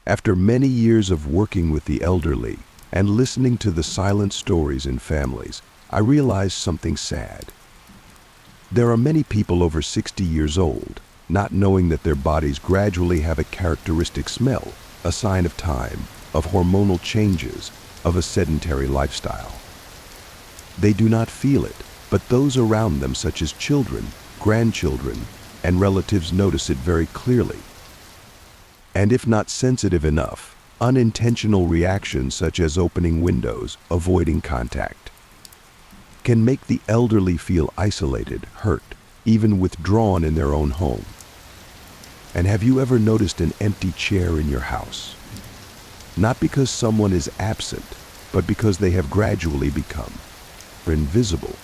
After many years of working with the elderly and listening to the silent stories in families, I realized something sad. There are many people over 60 years old, not knowing that their bodies gradually have a characteristic smell, a sign of time, of hormonal changes, of a sedentary lifestyle. They do not feel it, but those around them, such as children, grandchildren, and relatives, notice it very clearly. And if not sensitive enough, unintentional reactions such as opening windows, avoiding contact, can make the elderly feel isolated, hurt, even withdrawn in their own home. And have you ever noticed an empty chair in your house? Not because someone is absent, but because they have gradually become invisible.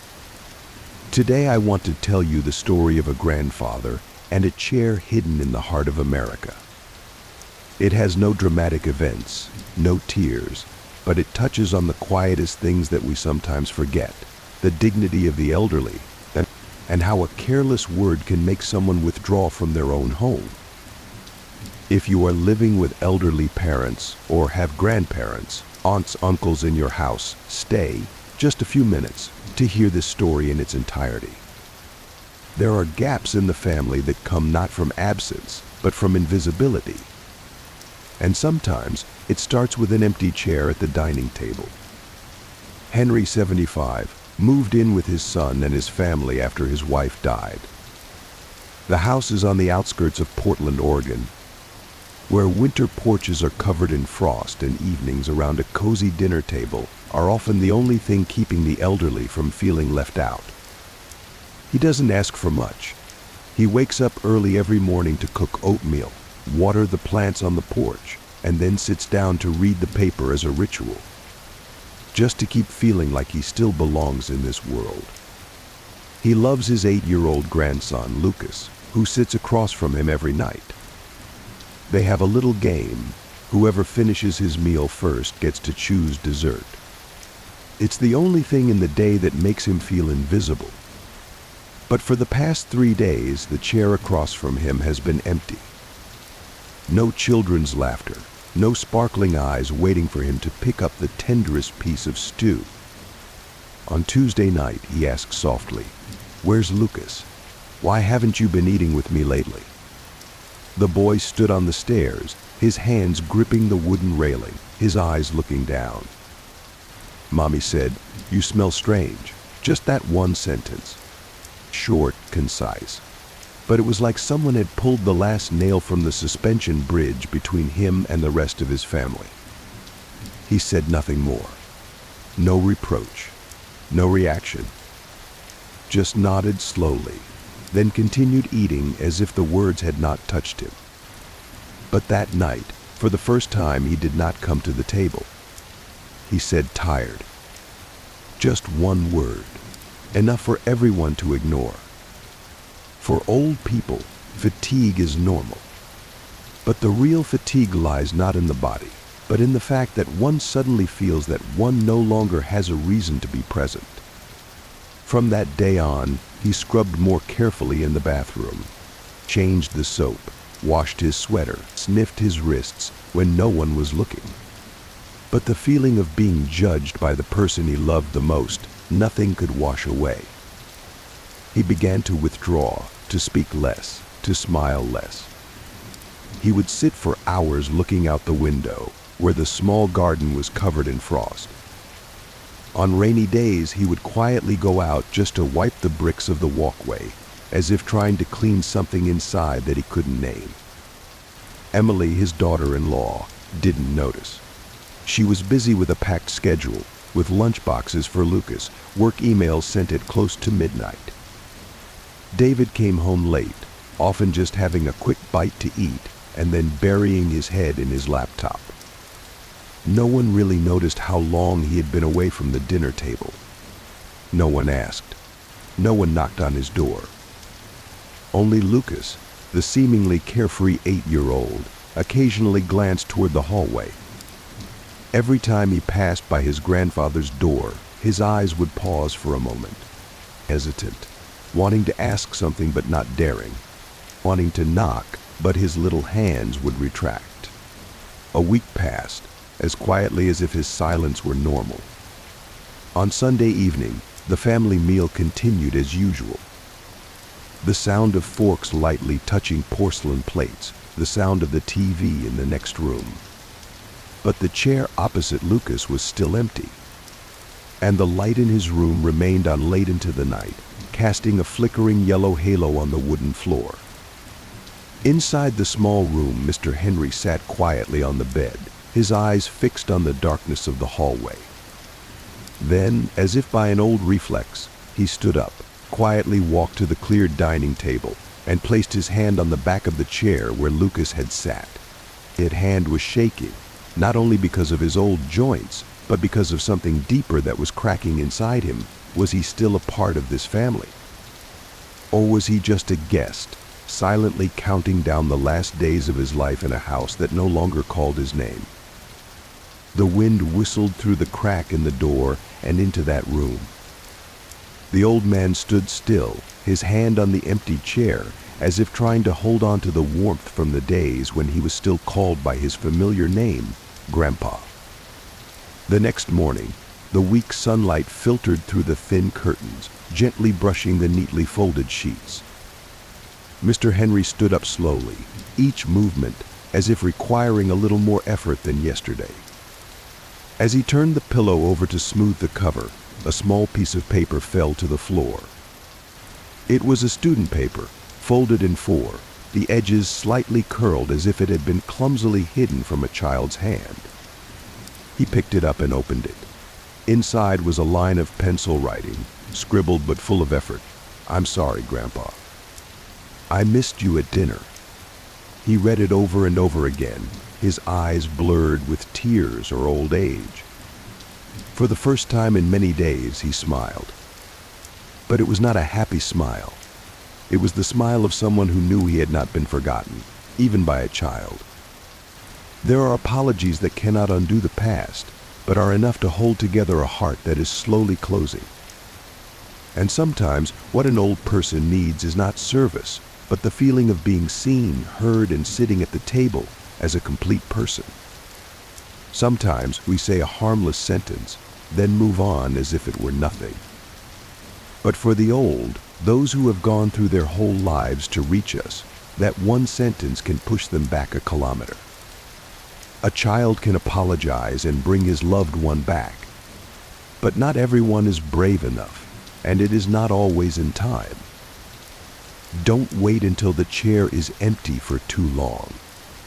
Today I want to tell you the story of a grandfather and a chair hidden in the heart of America. It has no dramatic events, no tears, but it touches on the quietest things that we sometimes forget, the dignity of the elderly, and how a careless word can make someone withdraw from their own home. If you are living with elderly parents or have grandparents, aunts, uncles in your house, stay just a few minutes to hear this story in its entirety. There are gaps in the family that come not from absence, but from invisibility. And sometimes it starts with an empty chair at the dining table. Henry, 75, moved in with his son and his family after his wife died. The house is on the outskirts of Portland, Oregon, where winter porches are covered in frost and evenings around a cozy dinner table are often the only thing keeping the elderly from feeling left out. He doesn't ask for much. He wakes up early every morning to cook oatmeal, water the plants on the porch, and then sits down to read the paper as a ritual, just to keep feeling like he still belongs in this world. He loves his 8-year-old grandson, Lucas, who sits across from him every night. They have a little game. Whoever finishes his meal first gets to choose dessert. It's the only thing in the day that makes him feel invisible. But for the past 3 days, the chair across from him has been empty. No children's laughter, no sparkling eyes waiting for him to pick up the tenderest piece of stew. On Tuesday night, he asked softly, "Where's Lucas? Why haven't you been eating with me lately?" The boy stood on the stairs, his hands gripping the wooden railing, his eyes looking down. Mommy said, "You smell strange." Just that one sentence. Short, concise. But it was like someone had pulled the last nail from the suspension bridge between him and the rest of his family. He said nothing more. No reproach. No reaction. Just nodded slowly, then continued eating as if the words had not touched him. But that night, for the first time, he did not come to the table. He said, "Tired." Just one word, enough for everyone to ignore. For old people, fatigue is normal. But the real fatigue lies not in the body, but in the fact that one suddenly feels that one no longer has a reason to be present. From that day on, he scrubbed more carefully in the bathroom, changed the soap, washed his sweater, sniffed his wrists when no one was looking. But the feeling of being judged by the person he loved the most, nothing could wash away. He began to withdraw, to speak less, to smile less. He would sit for hours looking out the window, where the small garden was covered in frost. On rainy days, he would quietly go out just to wipe the bricks of the walkway, as if trying to clean something inside that he couldn't name. Emily, his daughter-in-law, didn't notice. She was busy with a packed schedule, with lunch boxes for Lucas, work emails sent at close to midnight. David came home late, often just having a quick bite to eat and then burying his head in his laptop. No one really noticed how long he had been away from the dinner table. No one asked. No one knocked on his door. Only Lucas, the seemingly carefree 8-year-old, occasionally glanced toward the hallway. Every time he passed by his grandfather's door, his eyes would pause for a moment, hesitant, wanting to ask something but not daring, wanting to knock, but his little hands would retract. A week passed, as quietly as if his silence were normal. On Sunday evening, the family meal continued as usual. The sound of forks lightly touching porcelain plates, the sound of the TV in the next room. But the chair opposite Lucas was still empty, and the light in his room remained on late into the night, casting a flickering yellow halo on the wooden floor. Inside the small room, Mr. Henry sat quietly on the bed, his eyes fixed on the darkness of the hallway. Then, as if by an old reflex, he stood up, quietly walked to the cleared dining table, and placed his hand on the back of the chair where Lucas had sat. His hand was shaking, not only because of his old joints, but because of something deeper that was cracking inside him. Was he still a part of this family? Or was he just a guest, silently counting down the last days of his life in a house that no longer called his name? The wind whistled through the crack in the door and into that room. The old man stood still, his hand on the empty chair, as if trying to hold on to the warmth from the days when he was still called by his familiar name, Grandpa. The next morning, the weak sunlight filtered through the thin curtains, gently brushing the neatly folded sheets. Mr. Henry stood up slowly, each movement as if requiring a little more effort than yesterday. As he turned the pillow over to smooth the cover, a small piece of paper fell to the floor. It was a student paper, folded in four, the edges slightly curled as if it had been clumsily hidden from a child's hand. He picked it up and opened it. Inside was a line of pencil writing, scribbled but full of effort. "I'm sorry, Grandpa. I missed you at dinner." He read it over and over again, his eyes blurred with tears or old age. For the first time in many days, he smiled. But it was not a happy smile. It was the smile of someone who knew he had not been forgotten, even by a child. There are apologies that cannot undo the past, but are enough to hold together a heart that is slowly closing. And sometimes what an old person needs is not service, but the feeling of being seen, heard, and sitting at the table as a complete person. Sometimes we say a harmless sentence, then move on as if it were nothing. But for the old, those who have gone through their whole lives to reach us, that one sentence can push them back a kilometer. A child can apologize and bring his loved one back. But not everyone is brave enough, and it is not always in time. Don't wait until the chair is empty for too long.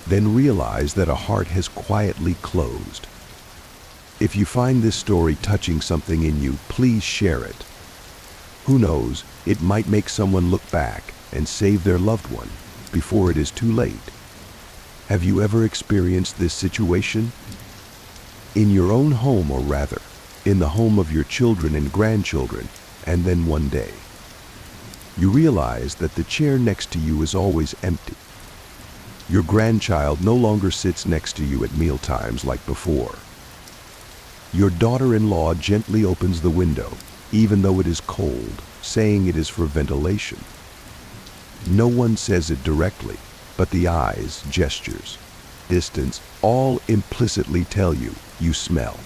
Then realize that a heart has quietly closed. If you find this story touching something in you, please share it. Who knows, it might make someone look back and save their loved one before it is too late. Have you ever experienced this situation? In your own home, or rather, in the home of your children and grandchildren, and then one day, you realize that the chair next to you is always empty. Your grandchild no longer sits next to you at mealtimes like before. Your daughter-in-law gently opens the window, even though it is cold, saying it is for ventilation. No one says it directly, but the eyes, gestures, distance, all implicitly tell you, you smell.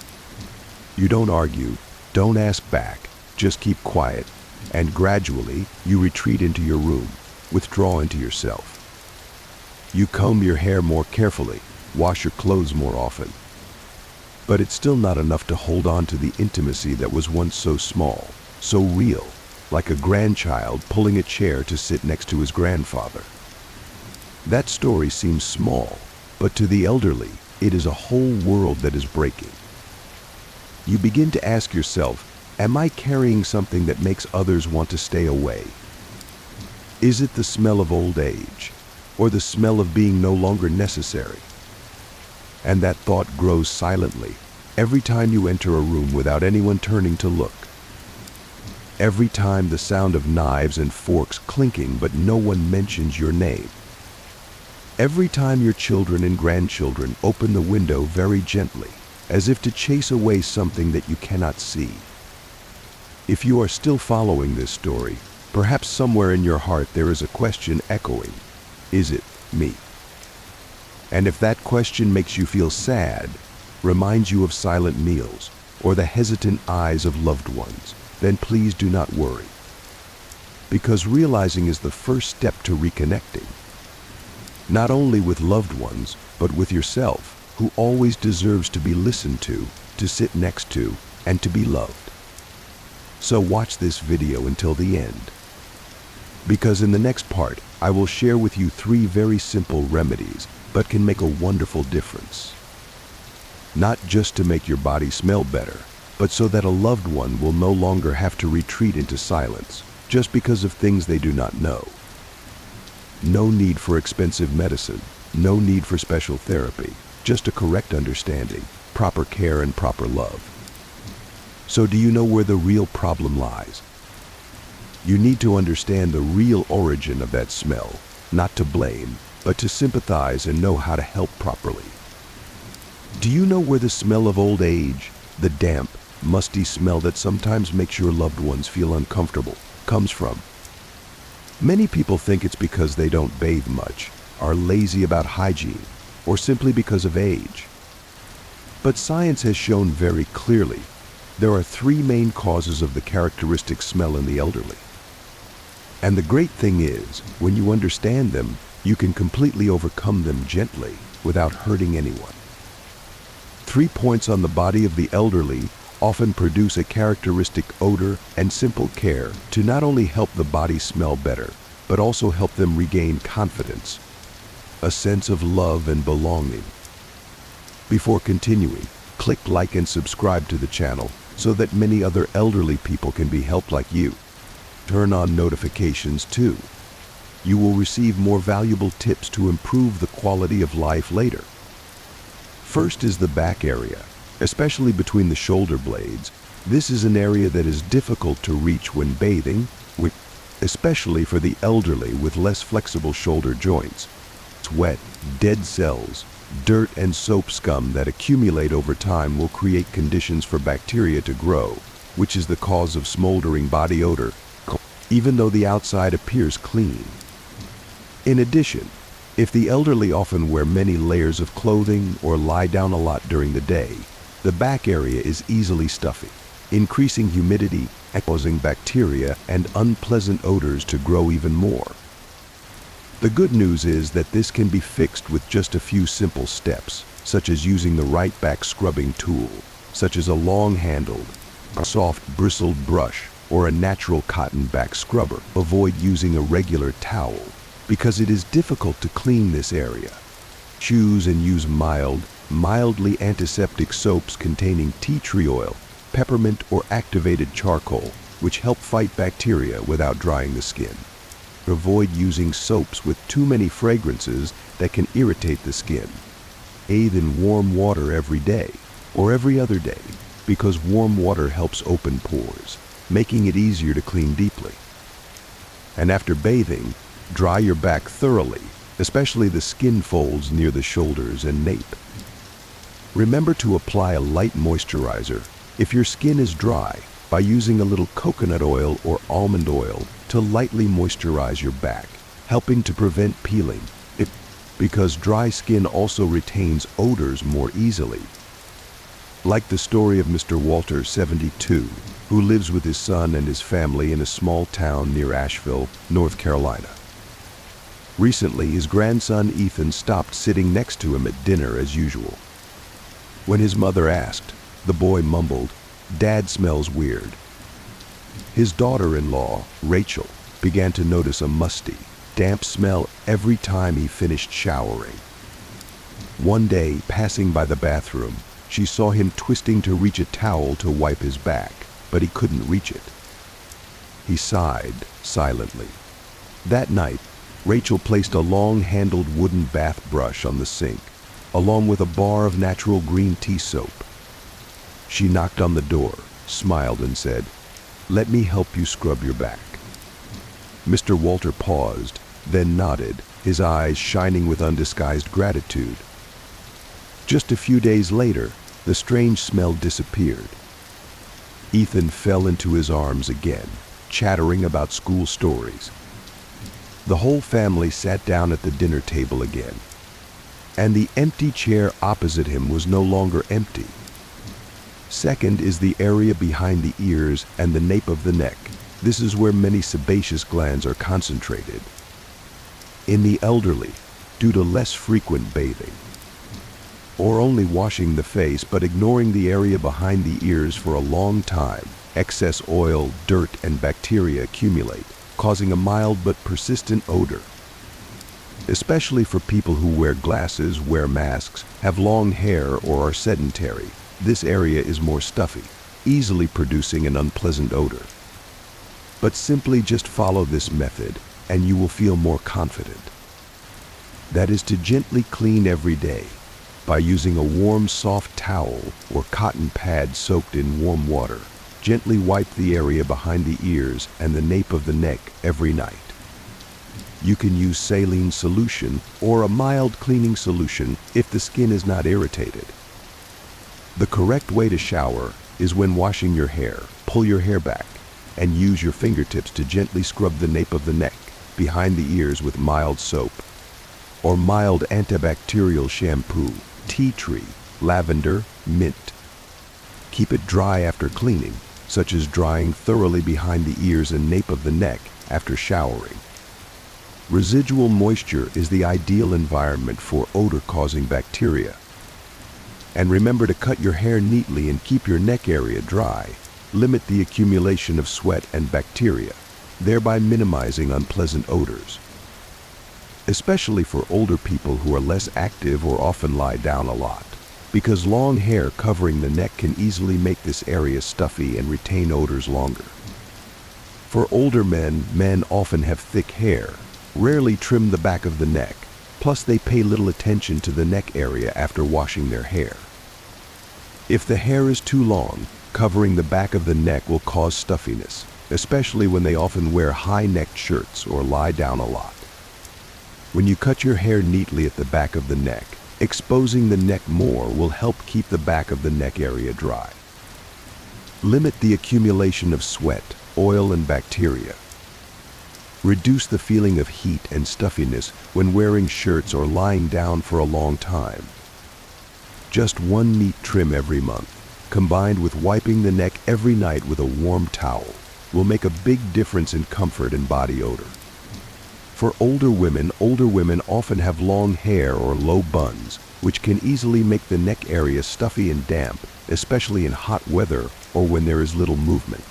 You don't argue, don't ask back, just keep quiet, and gradually you retreat into your room, withdraw into yourself. You comb your hair more carefully, wash your clothes more often. But it's still not enough to hold on to the intimacy that was once so small, so real, like a grandchild pulling a chair to sit next to his grandfather. That story seems small, but to the elderly, it is a whole world that is breaking. You begin to ask yourself, am I carrying something that makes others want to stay away? Is it the smell of old age, or the smell of being no longer necessary? And that thought grows silently every time you enter a room without anyone turning to look. Every time the sound of knives and forks clinking but no one mentions your name. Every time your children and grandchildren open the window very gently, as if to chase away something that you cannot see. If you are still following this story, perhaps somewhere in your heart there is a question echoing, is it me? And if that question makes you feel sad, reminds you of silent meals, or the hesitant eyes of loved ones, then please do not worry. Because realizing is the first step to reconnecting. Not only with loved ones, but with yourself, who always deserves to be listened to sit next to, and to be loved. So watch this video until the end. Because in the next part, I will share with you 3 very simple remedies, but can make a wonderful difference. Not just to make your body smell better, but so that a loved one will no longer have to retreat into silence, just because of things they do not know. No need for expensive medicine, no need for special therapy, just a correct understanding, proper care and proper love. So do you know where the real problem lies? You need to understand the real origin of that smell, not to blame, but to sympathize and know how to help properly. Do you know where the smell of old age, the damp, musty smell that sometimes makes your loved ones feel uncomfortable, comes from? Many people think it's because they don't bathe much, are lazy about hygiene, or simply because of age. But science has shown very clearly there are 3 main causes of the characteristic smell in the elderly. And the great thing is, when you understand them, you can completely overcome them gently without hurting anyone. 3 points on the body of the elderly often produce a characteristic odor and simple care to not only help the body smell better, but also help them regain confidence, a sense of love and belonging. Before continuing, click like and subscribe to the channel so that many other elderly people can be helped like you. Turn on notifications too. You will receive more valuable tips to improve the quality of life later. First is the back area, especially between the shoulder blades. This is an area that is difficult to reach when bathing, especially for the elderly with less flexible shoulder joints. Sweat, dead cells, dirt and soap scum that accumulate over time will create conditions for bacteria to grow, which is the cause of smoldering body odor, even though the outside appears clean. In addition, if the elderly often wear many layers of clothing or lie down a lot during the day, the back area is easily stuffy, increasing humidity and causing bacteria and unpleasant odors to grow even more. The good news is that this can be fixed with just a few simple steps, such as using the right back scrubbing tool, such as a long-handled, soft bristled brush, or a natural cotton back scrubber. Avoid using a regular towel, because it is difficult to clean this area. Choose and use mildly antiseptic soaps containing tea tree oil, peppermint, or activated charcoal, which help fight bacteria without drying the skin. Avoid using soaps with too many fragrances that can irritate the skin. Bathe in warm water every day or every other day, because warm water helps open pores, making it easier to clean deeply. And after bathing, dry your back thoroughly, especially the skin folds near the shoulders and nape. Remember to apply a light moisturizer if your skin is dry by using a little coconut oil or almond oil to lightly moisturize your back, helping to prevent peeling, because dry skin also retains odors more easily. Like the story of Mr. Walter, 72, who lives with his son and his family in a small town near Asheville, North Carolina. Recently, his grandson Ethan stopped sitting next to him at dinner as usual. When his mother asked, the boy mumbled, "Dad smells weird." His daughter-in-law, Rachel, began to notice a musty, damp smell every time he finished showering. One day, passing by the bathroom, she saw him twisting to reach a towel to wipe his back, but he couldn't reach it. He sighed silently. That night, Rachel placed a long-handled wooden bath brush on the sink, along with a bar of natural green tea soap. She knocked on the door, smiled and said, "Let me help you scrub your back." Mr. Walter paused, then nodded, his eyes shining with undisguised gratitude. Just a few days later, the strange smell disappeared. Ethan fell into his arms again, chattering about school stories. The whole family sat down at the dinner table again. and the empty chair opposite him was no longer empty. Second is the area behind the ears and the nape of the neck. This is where many sebaceous glands are concentrated. In the elderly, due to less frequent bathing, or only washing the face but ignoring the area behind the ears for a long time, excess oil, dirt, and bacteria accumulate, causing a mild but persistent odor. Especially for people who wear glasses, wear masks, have long hair, or are sedentary, this area is more stuffy, easily producing an unpleasant odor. But simply just follow this method and you will feel more confident. That is to gently clean every day by using a warm, soft towel or cotton pad soaked in warm water. Gently wipe the area behind the ears and the nape of the neck every night. You can use saline solution or a mild cleaning solution if the skin is not irritated. The correct way to shower is when washing your hair. Pull your hair back and use your fingertips to gently scrub the nape of the neck behind the ears with mild soap or mild antibacterial shampoo, tea tree, lavender, mint. Keep it dry after cleaning, such as drying thoroughly behind the ears and nape of the neck after showering. Residual moisture is the ideal environment for odor-causing bacteria. And remember to cut your hair neatly and keep your neck area dry. Limit the accumulation of sweat and bacteria, thereby minimizing unpleasant odors. Especially for older people who are less active or often lie down a lot, because long hair covering the neck can easily make this area stuffy and retain odors longer. For older men, men often have thick hair, rarely trim the back of the neck, plus they pay little attention to the neck area after washing their hair. If the hair is too long, covering the back of the neck will cause stuffiness, especially when they often wear high-necked shirts or lie down a lot. When you cut your hair neatly at the back of the neck, exposing the neck more will help keep the back of the neck area dry. Limit the accumulation of sweat, oil, and bacteria. Reduce the feeling of heat and stuffiness when wearing shirts or lying down for a long time. Just one neat trim every month, combined with wiping the neck every night with a warm towel, will make a big difference in comfort and body odor. For older women often have long hair or low buns, which can easily make the neck area stuffy and damp, especially in hot weather or when there is little movement.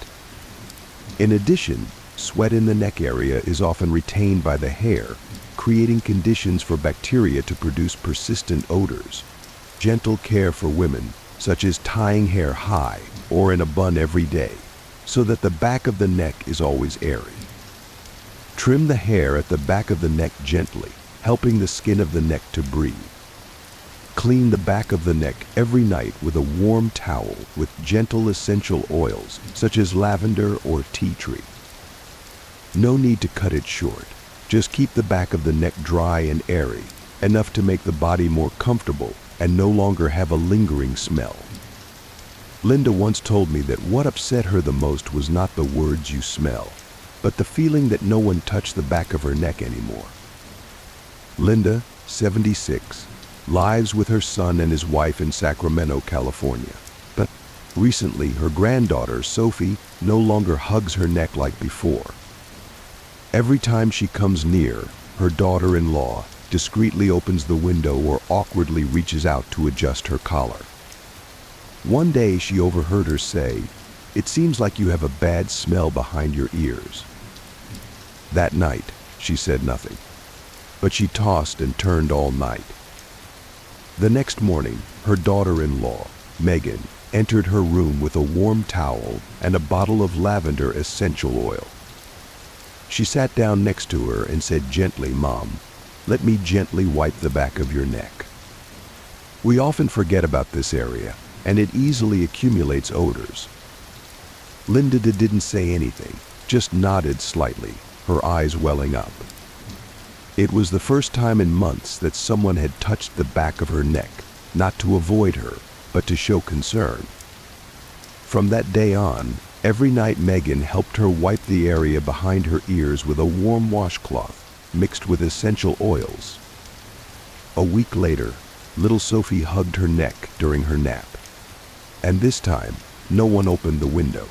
In addition, sweat in the neck area is often retained by the hair, creating conditions for bacteria to produce persistent odors. Gentle care for women, such as tying hair high or in a bun every day, so that the back of the neck is always airy. Trim the hair at the back of the neck gently, helping the skin of the neck to breathe. Clean the back of the neck every night with a warm towel with gentle essential oils, such as lavender or tea tree. No need to cut it short. Just keep the back of the neck dry and airy, enough to make the body more comfortable and no longer have a lingering smell. Linda once told me that what upset her the most was not the words "you smell," but the feeling that no one touched the back of her neck anymore. Linda, 76, lives with her son and his wife in Sacramento, California. But recently, her granddaughter, Sophie, no longer hugs her neck like before. Every time she comes near, her daughter-in-law discreetly opens the window or awkwardly reaches out to adjust her collar. One day she overheard her say, "It seems like you have a bad smell behind your ears." That night, she said nothing, but she tossed and turned all night. The next morning, her daughter-in-law, Megan, entered her room with a warm towel and a bottle of lavender essential oil. She sat down next to her and said gently, "Mom, let me gently wipe the back of your neck." We often forget about this area, and it easily accumulates odors. Linda didn't say anything, just nodded slightly, her eyes welling up. It was the first time in months that someone had touched the back of her neck, not to avoid her, but to show concern. From that day on, every night Megan helped her wipe the area behind her ears with a warm washcloth mixed with essential oils. A week later, little Sophie hugged her neck during her nap. And this time, no one opened the window.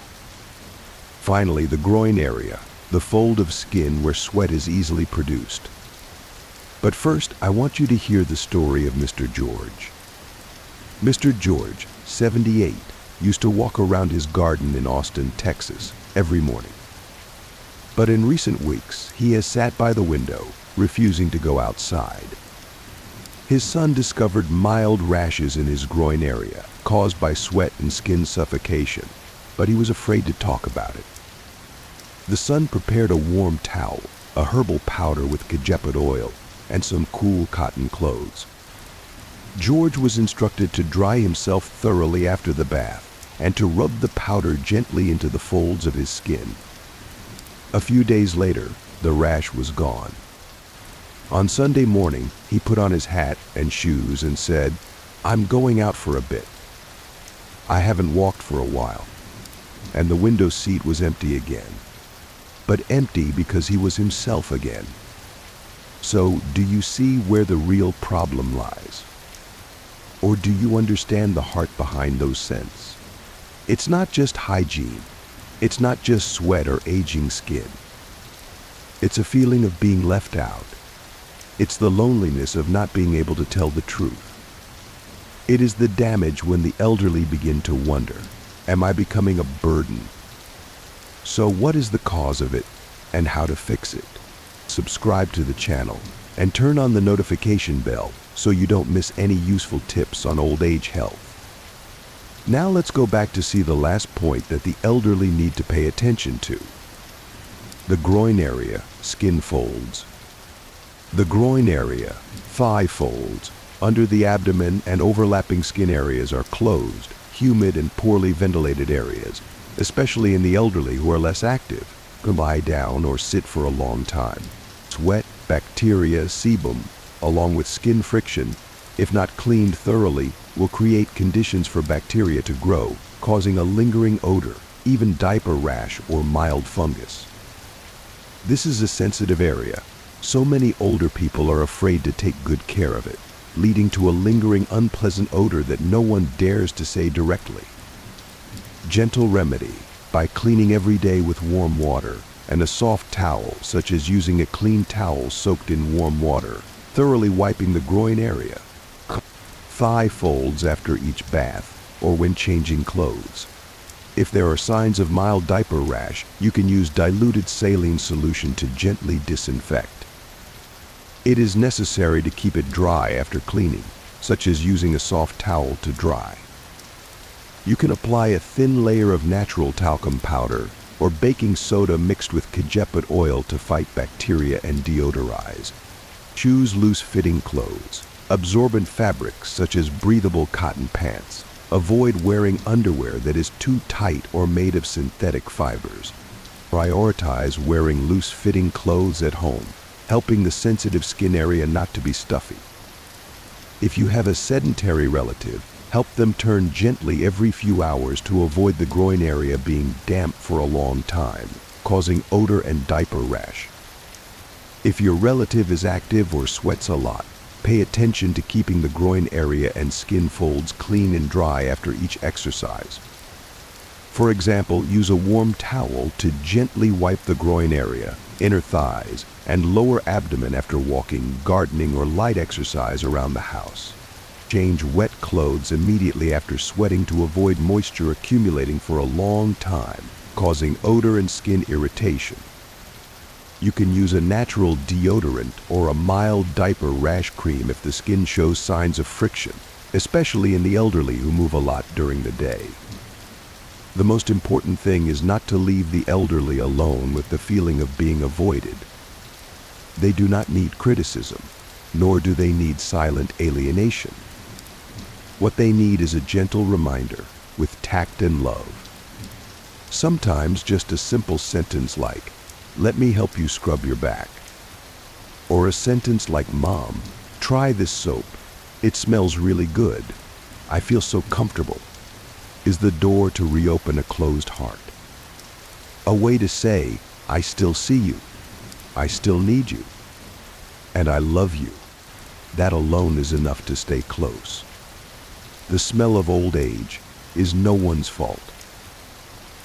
Finally, the groin area, the fold of skin where sweat is easily produced. But first, I want you to hear the story of Mr. George. Mr. George, 78, used to walk around his garden in Austin, Texas, every morning. But in recent weeks, he has sat by the window, refusing to go outside. His son discovered mild rashes in his groin area, caused by sweat and skin suffocation, but he was afraid to talk about it. The son prepared a warm towel, a herbal powder with kajeput oil, and some cool cotton clothes. George was instructed to dry himself thoroughly after the bath and to rub the powder gently into the folds of his skin. A few days later, the rash was gone. On Sunday morning, he put on his hat and shoes and said, "I'm going out for a bit. I haven't walked for a while." And the window seat was empty again. But empty because he was himself again. So, do you see where the real problem lies? Or do you understand the heart behind those scents? It's not just hygiene. It's not just sweat or aging skin. It's a feeling of being left out. It's the loneliness of not being able to tell the truth. It is the damage when the elderly begin to wonder, am I becoming a burden? So what is the cause of it and how to fix it? Subscribe to the channel and turn on the notification bell so you don't miss any useful tips on old age health. Now let's go back to see the last point that the elderly need to pay attention to. The groin area, skin folds. The groin area, thigh folds, under the abdomen and overlapping skin areas are closed, humid and poorly ventilated areas, especially in the elderly who are less active, can lie down or sit for a long time. Sweat, bacteria, sebum, along with skin friction, if not cleaned thoroughly, will create conditions for bacteria to grow, causing a lingering odor, even diaper rash or mild fungus. This is a sensitive area. So many older people are afraid to take good care of it, leading to a lingering unpleasant odor that no one dares to say directly. Gentle remedy, by cleaning every day with warm water and a soft towel, such as using a clean towel soaked in warm water, thoroughly wiping the groin area. Thigh folds after each bath or when changing clothes. If there are signs of mild diaper rash, you can use diluted saline solution to gently disinfect. It is necessary to keep it dry after cleaning, such as using a soft towel to dry. You can apply a thin layer of natural talcum powder or baking soda mixed with kajeput oil to fight bacteria and deodorize. Choose loose-fitting clothes, absorbent fabrics such as breathable cotton pants. Avoid wearing underwear that is too tight or made of synthetic fibers. Prioritize wearing loose-fitting clothes at home, helping the sensitive skin area not to be stuffy. If you have a sedentary relative, help them turn gently every few hours to avoid the groin area being damp for a long time, causing odor and diaper rash. If your relative is active or sweats a lot, pay attention to keeping the groin area and skin folds clean and dry after each exercise. For example, use a warm towel to gently wipe the groin area, inner thighs, and lower abdomen after walking, gardening, or light exercise around the house. Change wet clothes immediately after sweating to avoid moisture accumulating for a long time, causing odor and skin irritation. You can use a natural deodorant or a mild diaper rash cream if the skin shows signs of friction, especially in the elderly who move a lot during the day. The most important thing is not to leave the elderly alone with the feeling of being avoided. They do not need criticism, nor do they need silent alienation. What they need is a gentle reminder with tact and love. Sometimes just a simple sentence like, "Let me help you scrub your back." Or a sentence like, "Mom, try this soap. It smells really good. I feel so comfortable," is the door to reopen a closed heart. A way to say, "I still see you. I still need you. And I love you." that alone is enough to stay close. The smell of old age is no one's fault.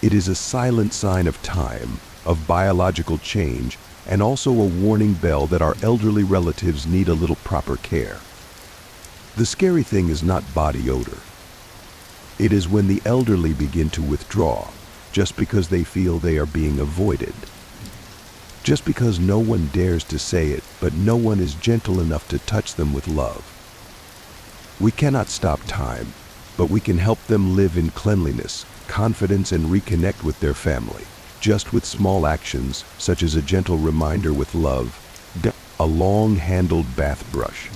It is a silent sign of time, of biological change, and also a warning bell that our elderly relatives need a little proper care. The scary thing is not body odor. It is when the elderly begin to withdraw, just because they feel they are being avoided. Just because no one dares to say it, but no one is gentle enough to touch them with love. We cannot stop time, but we can help them live in cleanliness, confidence, and reconnect with their family, just with small actions, such as a gentle reminder with love, a long-handled bath brush,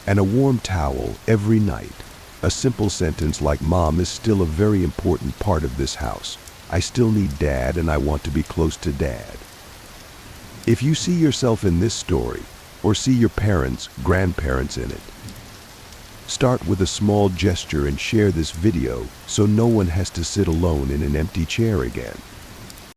and a warm towel every night. A simple sentence like "Mom is still a very important part of this house. I still need Dad and I want to be close to Dad." If you see yourself in this story, or see your parents, grandparents in it, start with a small gesture and share this video so no one has to sit alone in an empty chair again.